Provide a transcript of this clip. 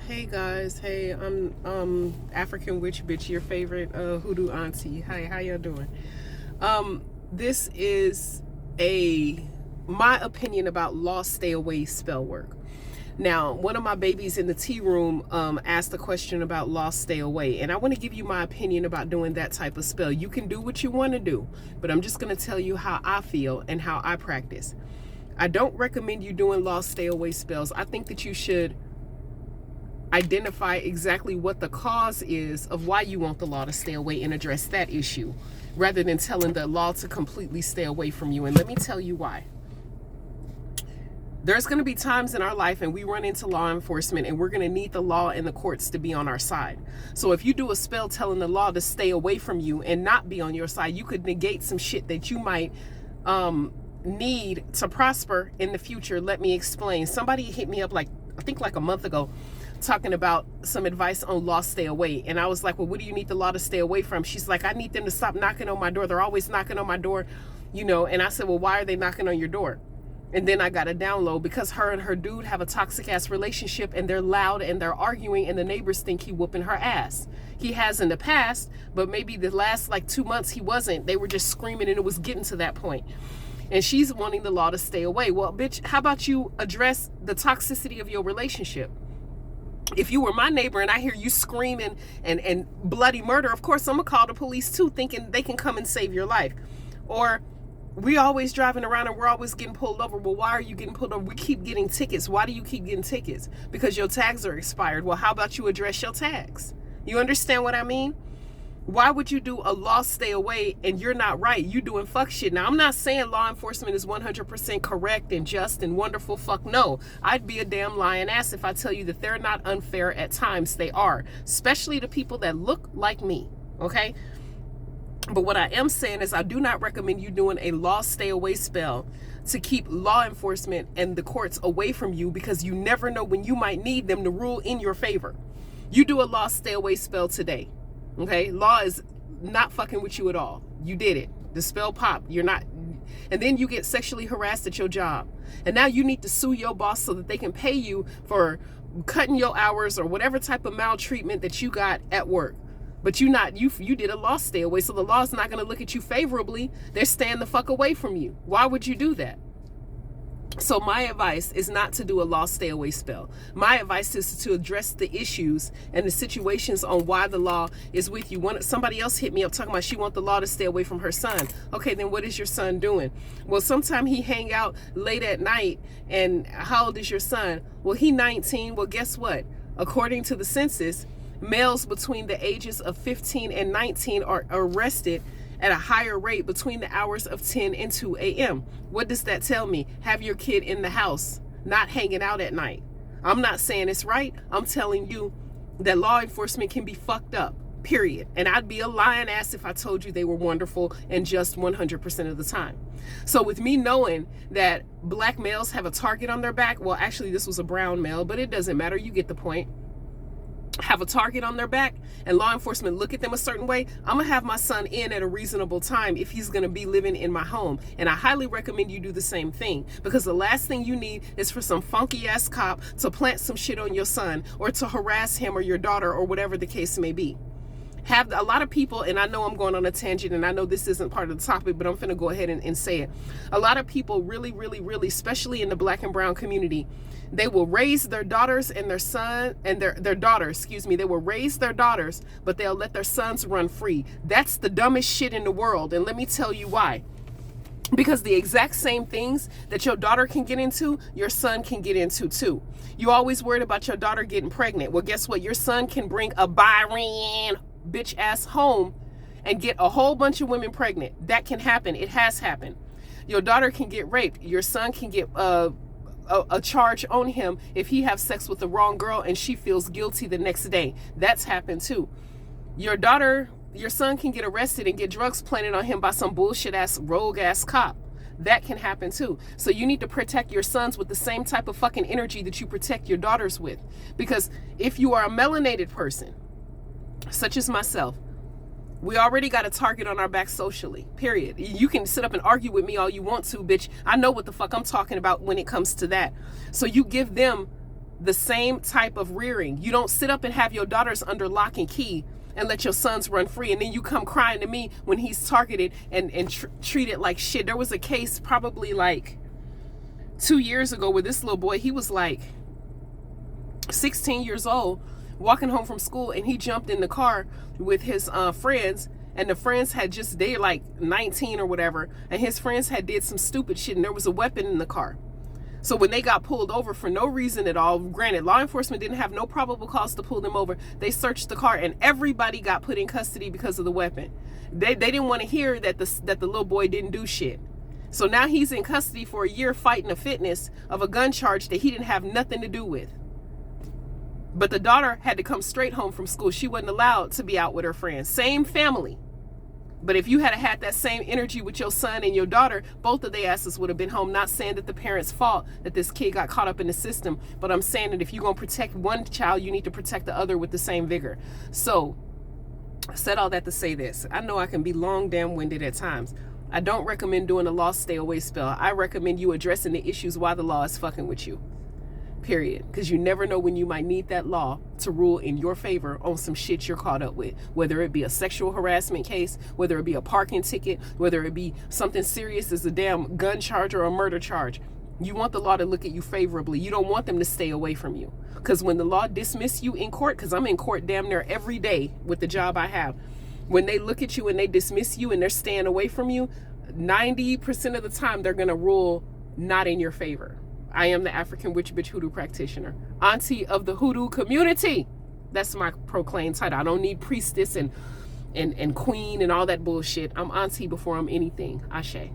Hey guys, hey, I'm African Witch Bitch, your favorite hoodoo auntie. Hi, how y'all doing? This is a my opinion about lost stay away spell work. Now, one of my babies in the tea room asked a question about lost stay away, and I want to give you my opinion about doing that type of spell. You can do what you want to do, but I'm just going to tell you how I feel and how I practice. I don't recommend you doing lost stay away spells. I think that you should identify exactly what the cause is of why you want the law to stay away and address that issue rather than telling the law to completely stay away from you. And let me tell you why. There's going to be times in our life and we run into law enforcement and we're going to need the law and the courts to be on our side. So if you do a spell telling the law to stay away from you and not be on your side, you could negate some shit that you might need to prosper in the future. Let me explain. Somebody hit me up I think like a month ago talking about some advice on law stay away, and I was like, well, what do you need the law to stay away from? She's like, I need them to stop knocking on my door. They're always knocking on my door, and I said, well, why are they knocking on your door? And then I got a download because her and her dude have a toxic ass relationship and they're loud and they're arguing and the neighbors think he whooping her ass. He has in the past, but maybe the last like 2 months he wasn't. They were just screaming and it was getting to that point. And she's wanting the law to stay away. Well, bitch, how about you address the toxicity of your relationship? If you were my neighbor and I hear you screaming and bloody murder, of course I'm gonna call the police too, thinking they can come and save your life. Or we always driving around and we're always getting pulled over. Well, why are you getting pulled over? We keep getting tickets. Why do you keep getting tickets? Because your tags are expired. Well, how about you address your tags? You understand what I mean? Why would you do a lost stay away and you're not right? You doing fuck shit. Now, I'm not saying law enforcement is 100% correct and just and wonderful. Fuck no. I'd be a damn lying ass if I tell you that they're not unfair at times. They are, especially the people that look like me. Okay? But what I am saying is I do not recommend you doing a lost stay away spell to keep law enforcement and the courts away from you because you never know when you might need them to rule in your favor. You do a lost stay away spell today. Okay, law is not fucking with you at all. You did it. The spell popped. You're not, and then you get sexually harassed at your job, and now you need to sue your boss so that they can pay you for cutting your hours or whatever type of maltreatment that you got at work. But you did a law stay away, so the law's not going to look at you favorably. They're staying the fuck away from you. Why would you do that? So my advice is not to do a lost stay away spell. My advice is to address the issues and the situations on why the law is with you. Somebody else hit me up talking about she wants the law to stay away from her son. Okay, then what is your son doing? Well, sometimes he hang out late at night. And how old is your son? Well, he 19. Well, guess what? According to the census, males between the ages of 15 and 19 are arrested at a higher rate between the hours of 10 and 2 a.m. What does that tell me? Have your kid in the house, not hanging out at night. I'm not saying it's right. I'm telling you that law enforcement can be fucked up, period. And I'd be a lying ass if I told you they were wonderful and just 100% of the time. So with me knowing that black males have a target on their back, well, actually this was a brown male, but it doesn't matter. You get the point. Have a target on their back and law enforcement look at them a certain way, I'm gonna have my son in at a reasonable time if he's gonna be living in my home. And I highly recommend you do the same thing, because the last thing you need is for some funky ass cop to plant some shit on your son or to harass him or your daughter or whatever the case may be. Have a lot of people, and I know I'm going on a tangent and I know this isn't part of the topic, but I'm finna go ahead and say it. A lot of people really, especially in the black and brown community, they will raise their daughters and their son and their daughters, they will raise their daughters, but they'll let their sons run free. That's the dumbest shit in the world. And let me tell you why. Because the exact same things that your daughter can get into, your son can get into too. You always worried about your daughter getting pregnant. Well, guess what? Your son can bring a Byron bitch ass home and get a whole bunch of women pregnant. That can happen. It has happened. Your daughter can get raped. Your son can get a charge on him if he have sex with the wrong girl and she feels guilty the next day. That's happened too. Your son can get arrested and get drugs planted on him by some bullshit ass rogue ass cop. That can happen too. So you need to protect your sons with the same type of fucking energy that you protect your daughters with. Because if you are a melanated person, such as myself, we already got a target on our back socially, period. You can sit up and argue with me all you want to, bitch. I know what the fuck I'm talking about when it comes to that. So you give them the same type of rearing. You don't sit up and have your daughters under lock and key and let your sons run free, and then you come crying to me when he's targeted and treated like shit. There was a case probably like 2 years ago where this little boy, he was like 16 years old, walking home from school, and he jumped in the car with his friends, and the friends had just, they're like 19 or whatever, and his friends had did some stupid shit, and there was a weapon in the car. So when they got pulled over for no reason at all, granted, law enforcement didn't have no probable cause to pull them over. They searched the car, and everybody got put in custody because of the weapon. They didn't want to hear that the little boy didn't do shit. So now he's in custody for a year fighting a fitness of a gun charge that he didn't have nothing to do with. But the daughter had to come straight home from school. She wasn't allowed to be out with her friends. Same family. But if you had that same energy with your son and your daughter, both of their asses would have been home. Not saying that the parents' fault that this kid got caught up in the system, but I'm saying that if you're going to protect one child, you need to protect the other with the same vigor. So I said all that to say this. I know I can be long damn winded at times. I don't recommend doing a law stay away spell. I recommend you addressing the issues why the law is fucking with you. Period. Because you never know when you might need that law to rule in your favor on some shit you're caught up with. Whether it be a sexual harassment case, whether it be a parking ticket, whether it be something serious as a damn gun charge or a murder charge. You want the law to look at you favorably. You don't want them to stay away from you. Because when the law dismiss you in court, because I'm in court damn near every day with the job I have, when they look at you and they dismiss you and they're staying away from you, 90% of the time they're going to rule not in your favor. I am the African witch bitch hoodoo practitioner, auntie of the hoodoo community. That's my proclaimed title. I don't need priestess and queen and all that bullshit. I'm auntie before I'm anything. Ashe.